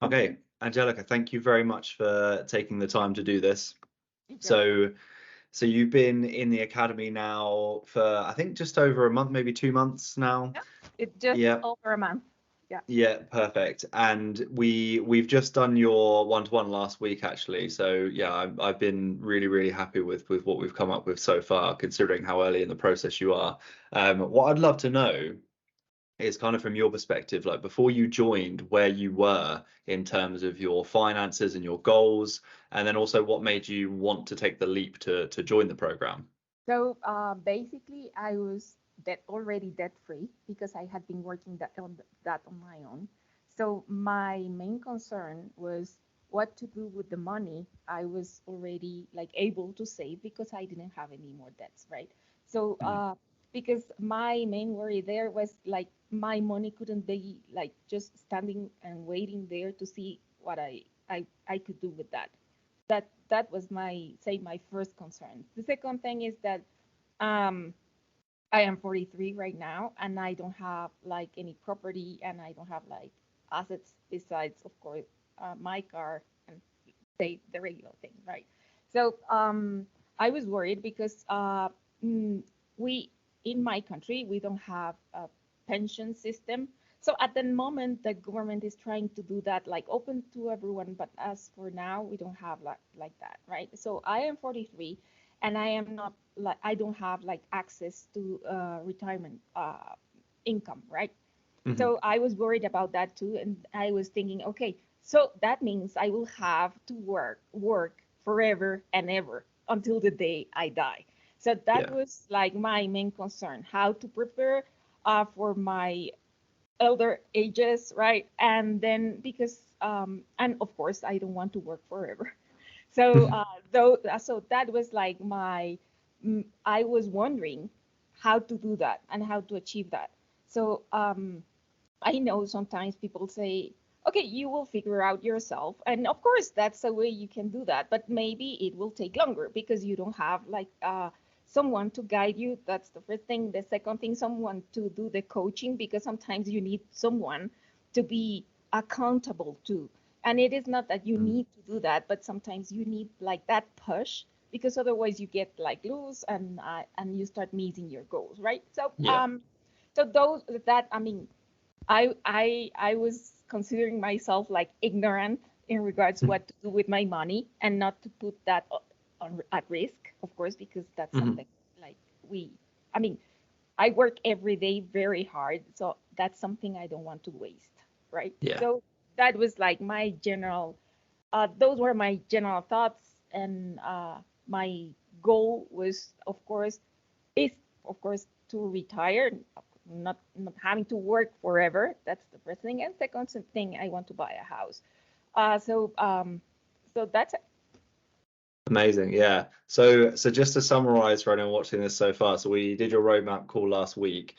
Okay, Angelica, thank you very much for taking the time to do this. Okay. So, so you've been in the academy now for I think just over a month, maybe 2 months now. Yeah. It's just Yeah, over a month. Yeah. yeah, perfect. And we've just done your one-to-one last week actually. So yeah, I've been really happy with what we've come up with so far, considering how early in the process you are. What I'd love to know is kind of from your perspective, like before you joined, where you were in terms of your finances and your goals, and then also what made you want to take the leap to join the program. So basically, I was already debt free because I had been working that on my own. So my main concern was what to do with the money I was already like able to save because I didn't have any more debts, right? So Mhm. because my main worry there was like my money couldn't be like just standing and waiting there to see what I could do with that. That was my first concern. The second thing is that um I am 43 right now and I don't have like any property and I don't have like assets besides of course my car and the regular thing, right? So I was worried because mm, we in my country we don't have a pension system. So at the moment the government is trying to do that like open to everyone, but as for now we don't have like that, right? So I am 43 and I am not like I don't have like access to retirement income, right? Mhm. So I was worried about that too, and I was thinking, okay, so that means I will have to work forever and ever until the day I die. So that Yeah. was like my main concern, how to prepare for my elder ages, right? And then because and of course I don't want to work forever. So so that was like I was wondering how to do that and how to achieve that. So I know sometimes people say, okay, you will figure out yourself. And of course, that's a way you can do that. But maybe it will take longer because you don't have like someone to guide you. That's the first thing. The second thing, someone to do the coaching because sometimes you need someone to be accountable to. And it is not that you Mm. need to do that, but sometimes you need like that push because otherwise you get like loose and you start meeting your goals, right? So Yeah. so those that I mean I was considering myself like ignorant in regards what to do with my money and not to put that at risk, of course, because that's Mhm. something like I mean, I work every day very hard, so that's something I don't want to waste, right? Yeah. So that was like my general, those were my general thoughts, and my goal was, is of course to retire, not having to work forever. That's the first thing, and second thing, I want to buy a house. So that's it. Amazing. Yeah. So just to summarize for anyone watching this so far, so we did your roadmap call last week,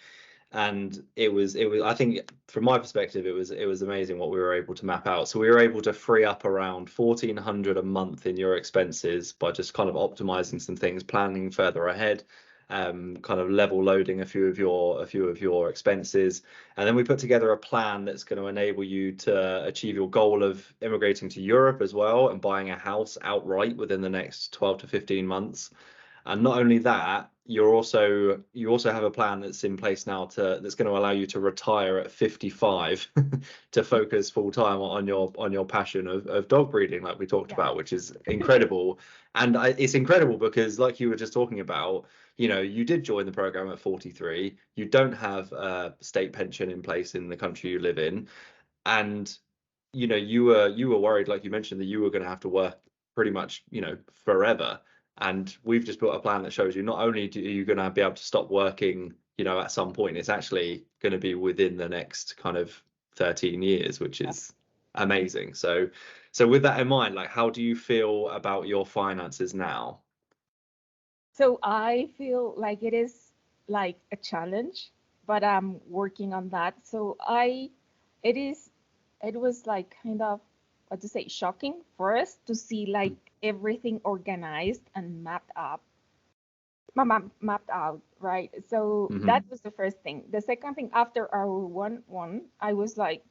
and it was I think from my perspective it was amazing what we were able to map out. So we were able to free up around 1,400 a month in your expenses by just kind of optimizing some things, planning further ahead, kind of level loading a few of your expenses, and then we put together a plan that's going to enable you to achieve your goal of immigrating to Europe as well and buying a house outright within the next 12 to 15 months. And not only that, you also have a plan that's in place now that's going to allow you to retire at 55 to focus full time on your passion of dog breeding, like we talked Yeah. about, which is incredible. And it's incredible because, like you were just talking about, you did join the program at 43. You don't have a state pension in place in the country you live in, and you were worried, like you mentioned, that you were going to have to work pretty much forever. And we've just built a plan that shows you not only are you going to be able to stop working at some point, it's actually going to be within the next kind of 13 years, which is amazing. So with that in mind, like, how do you feel about your finances now? So I feel like it is like a challenge, but I'm working on that. It is, it was like kind of, what to say, shocking for us to see like everything organized and mapped out, right? So that Hmm. was the first thing. The second thing, after our one, I was like,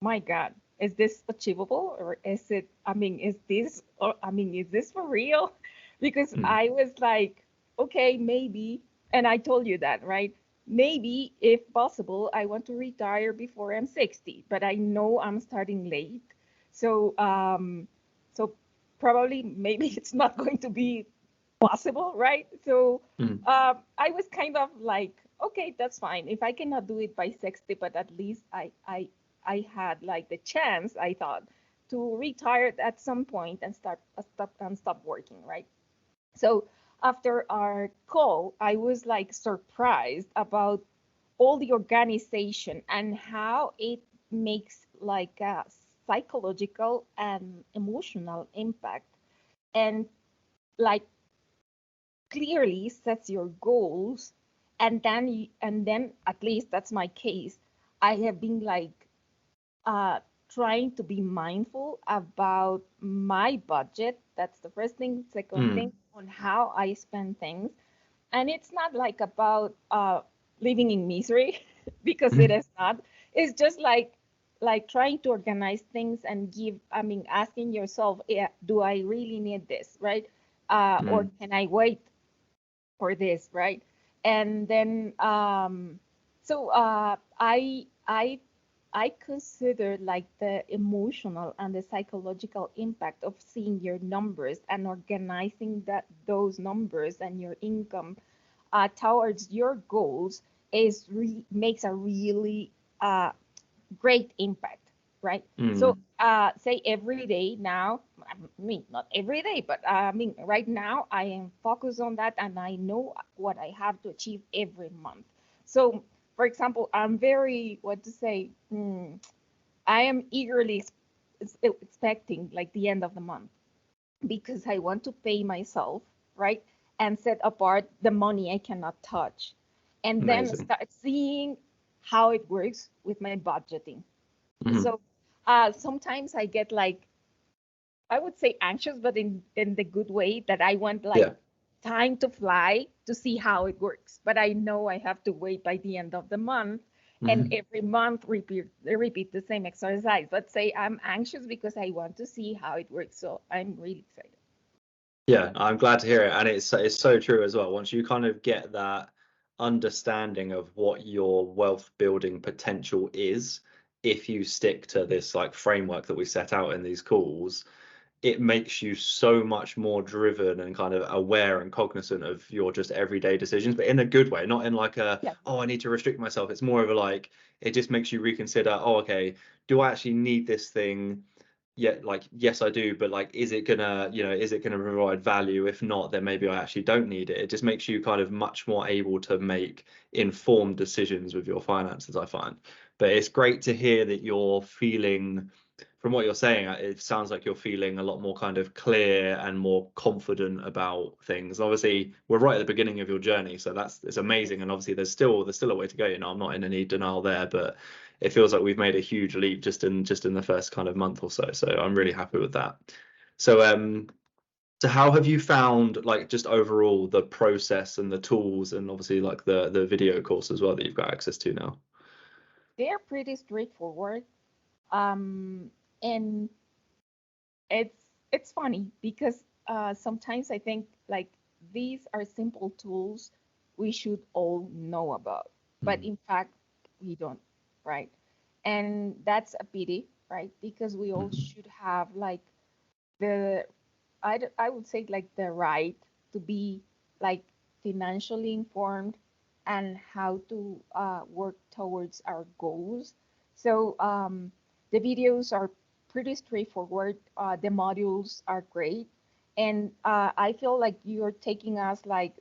my God. is this achievable, or is it, is this for real? Because Mm. I was like, okay, maybe, and I told you that, right? Maybe if possible, I want to retire before I'm 60, but I know I'm starting late. So, so probably maybe it's not going to be possible, right? So Mm. I was kind of like, okay, that's fine. If I cannot do it by 60, but at least I had like the chance, I thought, to retire at some point and stop working, right? So after our call, I was like surprised about all the organization and how it makes like a psychological and emotional impact, and like clearly sets your goals, and then at least that's my case. I have been like uh trying to be mindful about my budget. That's the first thing. Second thing, Mm. on how I spend things. And it's not like about living in misery because it is not. It's just like trying to organize things and asking yourself, yeah, do I really need this, right? Or Mm. can I wait for this, right? And then so I consider like the emotional and the psychological impact of seeing your numbers and organizing those numbers and your income towards your goals makes a really great impact, right? So, Mm. say every day now, I mean, not every day, but right now I am focused on that and I know what I have to achieve every month. So, for example, I'm very, what to say, I am eagerly expecting like the end of the month because I want to pay myself, right? And set apart the money I cannot touch. And then Amazing. start seeing how it works with my budgeting. Mm. So sometimes I get like, I would say anxious, but in the good way, that I want like Yeah. time to fly to see how it works. But I know I have to wait by the end of the month, and Mm. every month repeat the same exercise. But say I'm anxious because I want to see how it works. So I'm really excited. Yeah, I'm glad to hear it, and it's so true as well. Once you kind of get that understanding of what your wealth building potential is, if you stick to this like framework that we set out in these calls, it makes you so much more driven and kind of aware and cognizant of your just everyday decisions, but in a good way, not in like a, Yeah. oh, I need to restrict myself. It's more of a like, it just makes you reconsider, oh, okay, do I actually need this thing? Yeah, like, yes, I do, but like, is it gonna, is it gonna provide value? If not, then maybe I actually don't need it. It just makes you kind of much more able to make informed decisions with your finances, I find. But it's great to hear that you're feeling, from what you're saying, it sounds like you're feeling a lot more kind of clear and more confident about things. Obviously, we're right at the beginning of your journey, so it's Yes. amazing. And obviously, there's still a way to go. I'm not in any denial there, but it feels like we've made a huge leap just in the first kind of month or so. So I'm really happy with that. So so how have you found, like, just overall the process and the tools, and obviously like the video course as well that you've got access to now? They're pretty straightforward. And it's funny because sometimes I think like these are simple tools we should all know about, but Mm. in fact we don't, right? And that's a pity, right? Because we all Mhm. should have like the I would say like the right to be like financially informed and how to work towards our goals. So the videos are pretty straightforward. The modules are great, and I feel like you're taking us like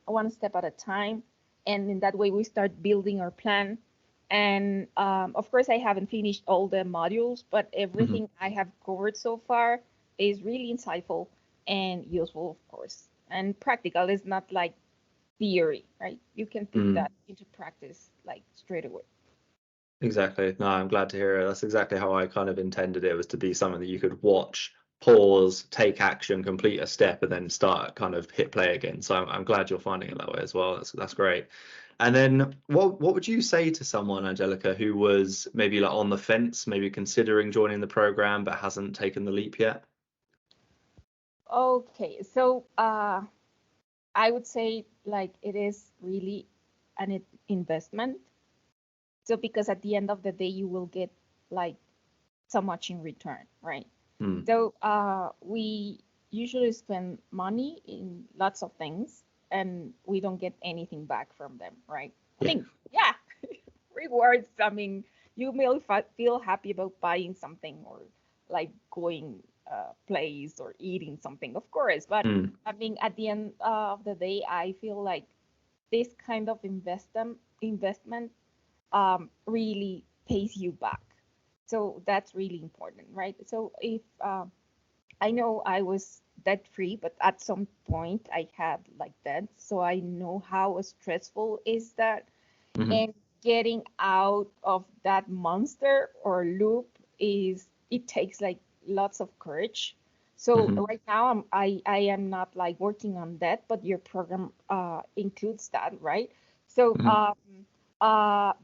one step at a time, and in that way we start building our plan. And of course, I haven't finished all the modules, but Mhm. everything I have covered so far is really insightful and useful, of course, and practical. It's not like theory, right? You can put Mm. that into practice like straight away. Exactly. No, I'm glad to hear it. That's exactly how I kind of intended it, was to be something that you could watch, pause, take action, complete a step, and then start kind of hit play again. So I'm glad you're finding it that way as well. That's great. And then what would you say to someone, Angelica, who was maybe like on the fence, maybe considering joining the program but hasn't taken the leap yet? Okay, so I would say like it is really an investment. So because at the end of the day, you will get like so much in return, right? Mm. So we usually spend money in lots of things and we don't get anything back from them, right? I Yeah. mean, yeah, rewards. I mean, you may feel happy about buying something or like going place or eating something, of course. But Mm. I mean, at the end of the day, I feel like this kind of investment really pays you back. So that's really important, right? So if I know I was debt free, but at some point I had like debt, so I know how stressful is that, Hmm. and getting out of that monster or loop is it takes like lots of courage. So Hmm. right now I am not like working on that, but your program includes that, right? So Hmm.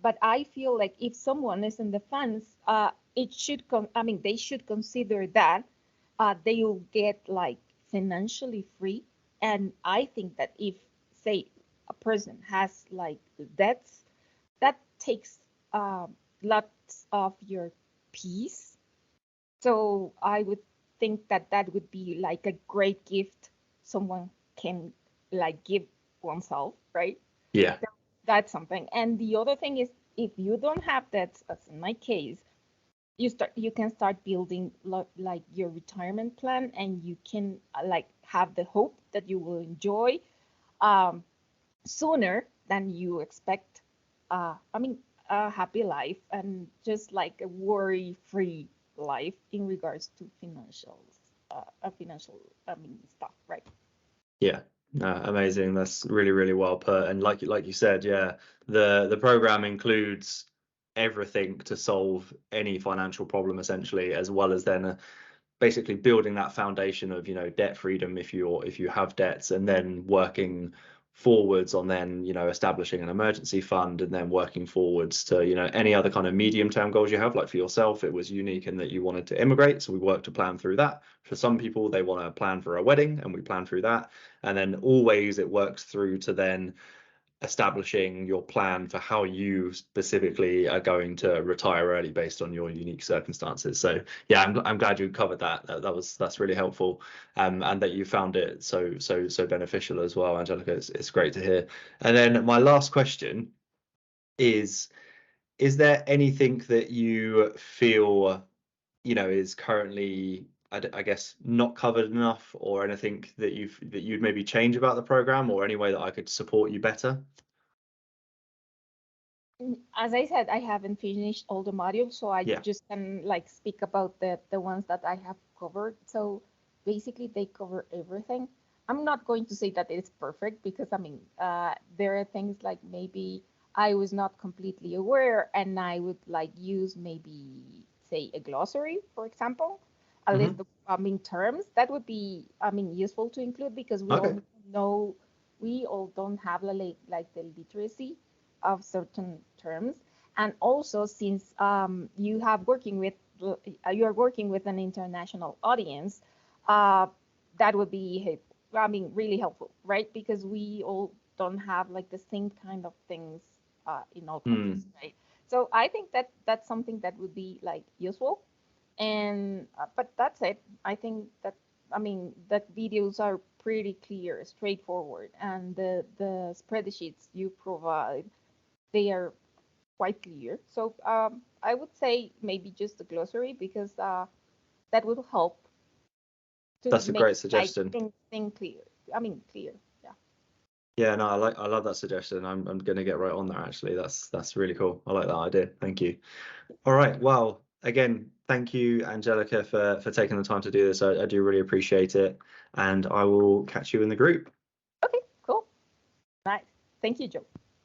but I feel like if someone is in the fence, it should I mean they should consider that they will get like financially free. And I think that if say a person has like debts, that takes lots of your peace. So I would think that that would be like a great gift someone can like give oneself, right? Yeah. So that's something. And the other thing is if you don't have that, as in my case, you can start building like your retirement plan, and you can like have the hope that you will enjoy um, sooner than you expect. I mean, a happy life and just like a worry-free life in regards to financial, I mean, stuff, right? Yeah. No, amazing. That's really, really well put. And like you said, yeah, the program includes everything to solve any financial problem essentially, as well as then basically building that foundation of, debt freedom if you have debts, and then working forwards on then, establishing an emergency fund, and then working forwards to, any other kind of medium term goals you have. Like for yourself, it was unique in that you wanted to immigrate, so we worked to plan through that. For some people, they want to plan for a wedding, and we plan through that. And then always it works through to then establishing your plan for how you specifically are going to retire early based on your unique circumstances. So yeah, I'm glad you covered that. That's really helpful, and that you found it so beneficial as well, Angelica. It's great to hear. And then my last question is: is there anything that you feel is currently, I guess, not covered enough, or anything that you'd maybe change about the program, or any way that I could support you better? As I said, I haven't finished all the modules, so I Yeah. just can like speak about the ones that I have covered. So basically, they cover everything. I'm not going to say that it's perfect because I mean, there are things like maybe I was not completely aware, and I would like use maybe say a glossary, for example, a list Hmm. of I mean terms that would be I mean useful to include because Okay. know we all don't have like the literacy of certain terms. And also, since you are working with an international audience, uh, that would be, I mean, really helpful, right? Because we all don't have like the same kind of things in all countries, Hmm. right? So I think that that's something that would be like useful. And but that's it. I think that I mean that videos are pretty clear, straightforward, and the spreadsheets you provide, they are quite clear. So I would say maybe just a glossary because that would help to That's a make great like suggestion. thing clear. I mean clear. Yeah. Yeah, no, I love that suggestion. I'm gonna get right on there actually. That's really cool. I like that idea. Thank you. All right. Well, again, thank you, Angelica, for taking the time to do this. I do really appreciate it. And I will catch you in the group. Okay. Cool. Nice. Thank you, Joe.